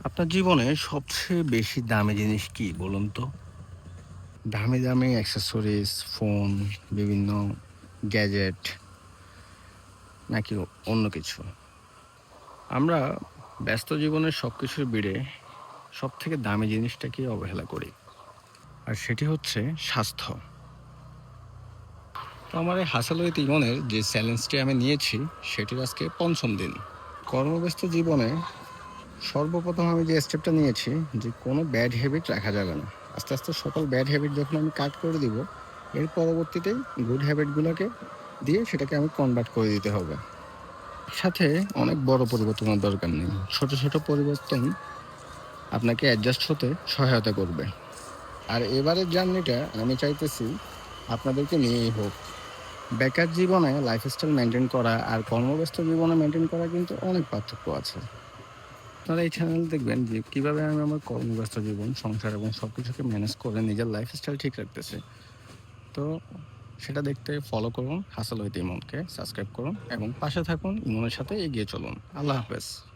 আপনার জীবনে সবচেয়ে বেশি দামি জিনিস কি বলুন তো? দামি, দামি অ্যাক্সেসরিজ, ফোন, বিভিন্ন গ্যাজেট নাকি অন্য কিছু? আমরা ব্যস্ত জীবনের সবকিছুর ভিড়ে সবথেকে দামি জিনিসটাকেই অবহেলা করি। আর সেটি হচ্ছে স্বাস্থ্য। তো আমার এই হাসাল উইথ ইমনের যে চ্যালেঞ্জটি আমি নিয়েছি সেটির আজকে ৫ম দিন। কর্মব্যস্ত জীবনে সর্বপ্রথম আমি যে স্টেপটা নিয়েছি যে কোনো ব্যাড হ্যাবিট রাখা যাবে না। আস্তে, আস্তে সকল ব্যাড হ্যাবিট যখন আমি কাট করে দিব, এর পরবর্তীতেই গুড হ্যাবিট গুলাকে দিয়ে সেটাকে আমি কনভার্ট করে দিতে হবে। সাথে অনেক বড় পরিবর্তনের দরকার নেই। ছোট, ছোট পরিবর্তন আপনাকে অ্যাডজাস্ট হতে সহায়তা করবে। আর এবারের জার্নিটা আমি চাইতেছি আপনাদেরকে নিয়েই হোক। বেকার জীবনে লাইফস্টাইল মেইনটেইন করা আর কর্মব্যস্ত জীবনে মেইনটেইন করা কিন্তু অনেক পার্থক্য আছে। আপনারা এই চ্যানেল দেখবেন যে কিভাবে আমি আমার কর্মব্যস্ত জীবন, সংসার এবং সবকিছুকে ম্যানেজ করে নিজের লাইফস্টাইল ঠিক রাখতেছি। তো সেটা দেখতে ফলো করুন হাসাল উইথ ইমনকে, সাবস্ক্রাইব করুন এবং পাশে থাকুন। ইমনের সাথে এগিয়ে চলুন। আল্লাহ হাফেজ।